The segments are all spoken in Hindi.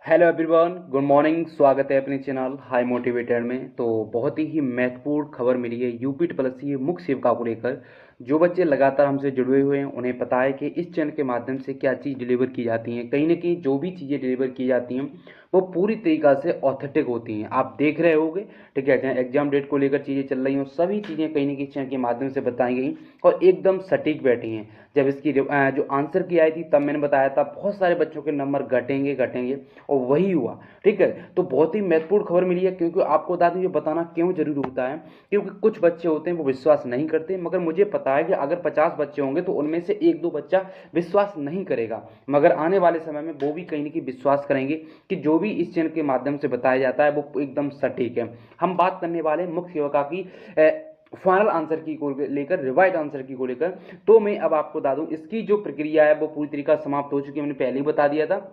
Hello everyone, good morning. स्वागत है अपने चैनल हाई मोटिवेटेड में। तो बहुत ही महत्वपूर्ण खबर मिली है यूपी प्लस सी मुख्य सेविका को लेकर। जो बच्चे लगातार हमसे जुड़े हुए हैं उन्हें पता है कि इस चैनल के माध्यम से क्या चीज़ डिलीवर की जाती हैं। कहीं ना कहीं जो भी चीज़ें डिलीवर की जाती हैं वो पूरी तरीक़ा से ऑथेंटिक होती हैं। आप देख रहे होंगे, ठीक है, चाहे एग्जाम डेट को लेकर चीज़ें चल रही हों, सभी चीज़ें कहीं ना कहीं चैनल के माध्यम से बताई गई और एकदम सटीक बैठी हैं। जब इसकी जो आंसर की आई थी तब मैंने बताया था बहुत सारे बच्चों के नंबर घटेंगे घटेंगे और वही हुआ। ठीक है, तो बहुत ही महत्वपूर्ण खबर मिली है, क्योंकि आपको बता दूं ये बताना क्यों जरूरी होता है। क्योंकि कुछ बच्चे होते हैं वो विश्वास नहीं करते, मगर मुझे पता है कि अगर 50 बच्चे होंगे तो उनमें से एक दो बच्चा विश्वास नहीं करेगा, मगर आने वाले समय में वो भी कहीं ना कहीं विश्वास करेंगे कि जो भी इस चैनल के माध्यम से बताया जाता है वो एकदम सटीक है। हम बात करने वाले मुख्य सेविका की फाइनल आंसर की को लेकर, रिवाइज आंसर की को लेकर। तो मैं अब आपको बता दूं इसकी जो प्रक्रिया है वो पूरी तरीका समाप्त हो चुकी है, मैंने पहले ही बता दिया था।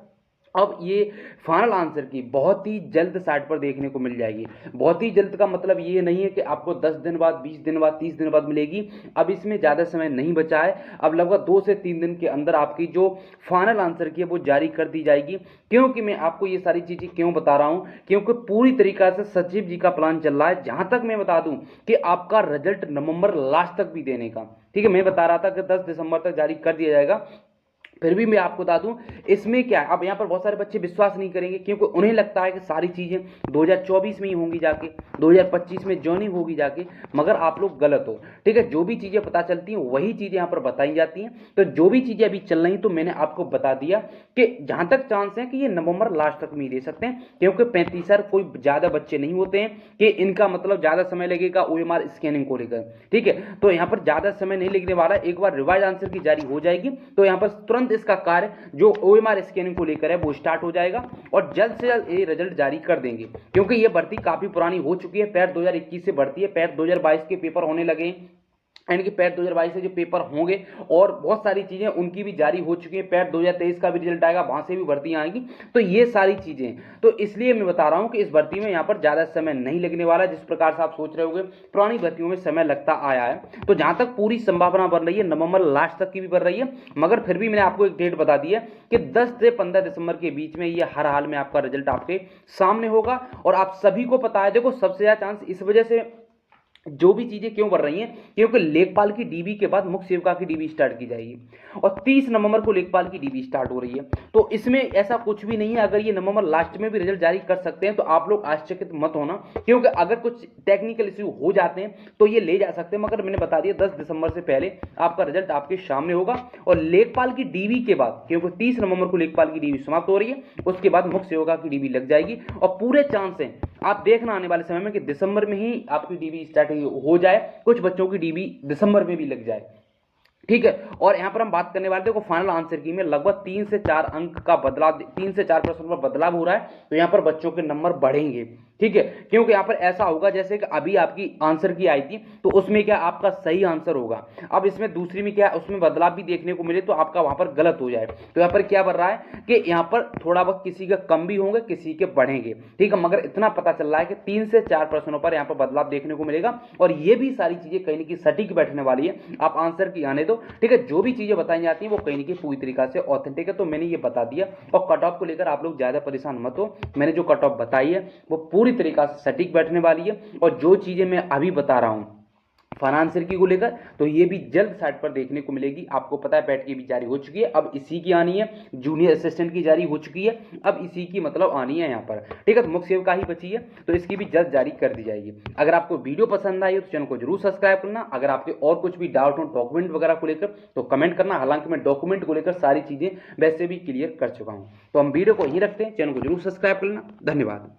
अब ये फाइनल आंसर की बहुत ही जल्द साइट पर देखने को मिल जाएगी। बहुत ही जल्द का मतलब ये नहीं है कि आपको 10 दिन बाद, 20 दिन बाद, 30 दिन बाद मिलेगी। अब इसमें ज़्यादा समय नहीं बचा है। अब लगभग 2 से 3 दिन के अंदर आपकी जो फाइनल आंसर की है वो जारी कर दी जाएगी। क्योंकि मैं आपको ये सारी चीज़ें क्यों बता रहा हूँ, क्योंकि पूरी तरीक़ा से सचिव जी का प्लान चल रहा है। जहाँ तक मैं बता दूँ कि आपका रिजल्ट नवंबर लास्ट तक भी देने का, ठीक है। मैं बता रहा था कि 10 दिसंबर तक जारी कर दिया जाएगा, फिर भी मैं आपको बता दूं इसमें क्या है। अब यहाँ पर बहुत सारे बच्चे विश्वास नहीं करेंगे, क्योंकि उन्हें लगता है कि सारी चीज़ें 2024 में ही होंगी जाके, 2025 में ज्वाइनिंग होगी जाके, मगर आप लोग गलत हो। ठीक है, जो भी चीज़ें पता चलती हैं वही चीज़ें यहाँ पर बताई जाती हैं। तो जो भी चीज़ें अभी चल रही तो मैंने आपको बता दिया कि जहाँ तक चांस है कि ये नवंबर लास्ट तक में ही दे सकते हैं, क्योंकि 35 कोई ज़्यादा बच्चे नहीं होते हैं कि इनका मतलब ज़्यादा समय लगेगा OMR स्कैनिंग को लेकर। ठीक है, तो यहाँ पर ज़्यादा समय नहीं लगने वाला। एक बार रिवाइज आंसर की जारी हो जाएगी तो यहाँ पर तुरंत इसका कार्य जो OMR स्कैनिंग को लेकर है वो स्टार्ट हो जाएगा और जल्द से जल्द ये रिजल्ट जारी कर देंगे। क्योंकि ये भर्ती काफी पुरानी हो चुकी है। पैट 2021 से भर्ती है, पैट 2022 के पेपर होने लगे, यानी कि पैट 2022 से जो पेपर होंगे और बहुत सारी चीज़ें उनकी भी जारी हो चुकी हैं। पैट 2023 का भी रिजल्ट आएगा, वहाँ से भी भर्तियाँ आएंगी। तो ये सारी चीज़ें, तो इसलिए मैं बता रहा हूँ कि इस भर्ती में यहाँ पर ज़्यादा समय नहीं लगने वाला। जिस प्रकार से आप सोच रहे होंगे पुरानी भर्तियों में समय लगता आया है, तो जहाँ तक पूरी संभावना बन रही है नवंबर लास्ट तक की भी बन रही है। मगर फिर भी मैंने आपको एक डेट बता दी है कि 10 से 15 दिसंबर के बीच में ये हर हाल में आपका रिजल्ट आपके सामने होगा। और आप सभी को पता है, देखो सबसे ज़्यादा चांस इस वजह से जो भी चीजें क्यों बढ़ रही हैं, क्योंकि लेखपाल की डीबी के बाद मुख्य सेविका की डीबी स्टार्ट की जाएगी और 30 नवंबर को लेखपाल की डीबी स्टार्ट हो रही है। तो इसमें ऐसा कुछ भी नहीं है। अगर ये नवंबर लास्ट में भी रिजल्ट जारी कर सकते हैं तो आप लोग आश्चर्यचकित मत होना, क्योंकि अगर कुछ टेक्निकल इश्यू हो जाते हैं तो ये ले जा सकते हैं। मगर मैंने बता दिया 10 दिसंबर से पहले आपका रिजल्ट आपके सामने होगा। और लेखपाल की डीबी के बाद, क्योंकि 30 नवंबर को लेखपाल की डीबी समाप्त हो रही है, उसके बाद मुख्य सेविका की डीबी लग जाएगी। और पूरे चांस है आप देखना आने वाले समय में कि दिसंबर में ही आपकी डीबी स्टार्ट हो जाए, कुछ बच्चों की डीबी दिसंबर में भी लग जाए। ठीक है, और यहां पर हम बात करने वाले देखो फाइनल आंसर की में लगभग 3 से 4 अंक का बदलाव, 3 से 4 प्रश्नों पर बदलाव हो रहा है। तो यहां पर बच्चों के नंबर बढ़ेंगे। ठीक है, क्योंकि यहां पर ऐसा होगा जैसे कि अभी आपकी आंसर की आई थी तो उसमें क्या आपका सही आंसर होगा, अब इसमें दूसरी में क्या उसमें बदलाव भी देखने को मिले तो आपका वहां पर गलत हो जाए। तो यहां पर क्या बढ़ रहा है कि यहां पर थोड़ा बहुत किसी के कम भी होंगे, किसी के बढ़ेंगे। ठीक है, मगर इतना पता चल रहा है कि 3 से 4 प्रश्नों पर यहां पर बदलाव देखने को मिलेगा। और ये भी सारी चीजें कहीं ना कहीं सटीक बैठने वाली है। आप आंसर की आने दो, ठीक है, जो भी चीजें बताई जाती है वो कहीं ना कहीं पूरी तरीका से ऑथेंटिक है। तो मैंने ये बता दिया। और कट ऑफ को लेकर आप लोग ज्यादा परेशान मत हो, मैंने जो कट ऑफ बताई है वो पूरी तरीका से सटीक बैठने वाली है। और जो चीजें मैं अभी बता रहा हूं फाइनेंशियल की को लेकर, तो ये भी जल्द साइट पर देखने को मिलेगी। आपको पता है पैट की भी जारी हो चुकी है, अब इसी की आनी है। जूनियर असिस्टेंट की जारी हो चुकी है, अब इसी की मतलब आनी है यहाँ पर। ठीक है, तो मुख्य सेविका ही बची है, तो इसकी भी जल्द जारी कर दी जाएगी। अगर आपको वीडियो पसंद आई हो तो चैनल को जरूर सब्सक्राइब करना। अगर आपके और कुछ भी डाउट हो डॉक्यूमेंट वगैरह को लेकर तो कमेंट करना। हालांकि मैं डॉक्यूमेंट को लेकर सारी चीजें वैसे भी क्लियर कर चुका हूँ। तो हम वीडियो को यहीं रखते हैं, चैनल को जरूर सब्सक्राइब करना। धन्यवाद।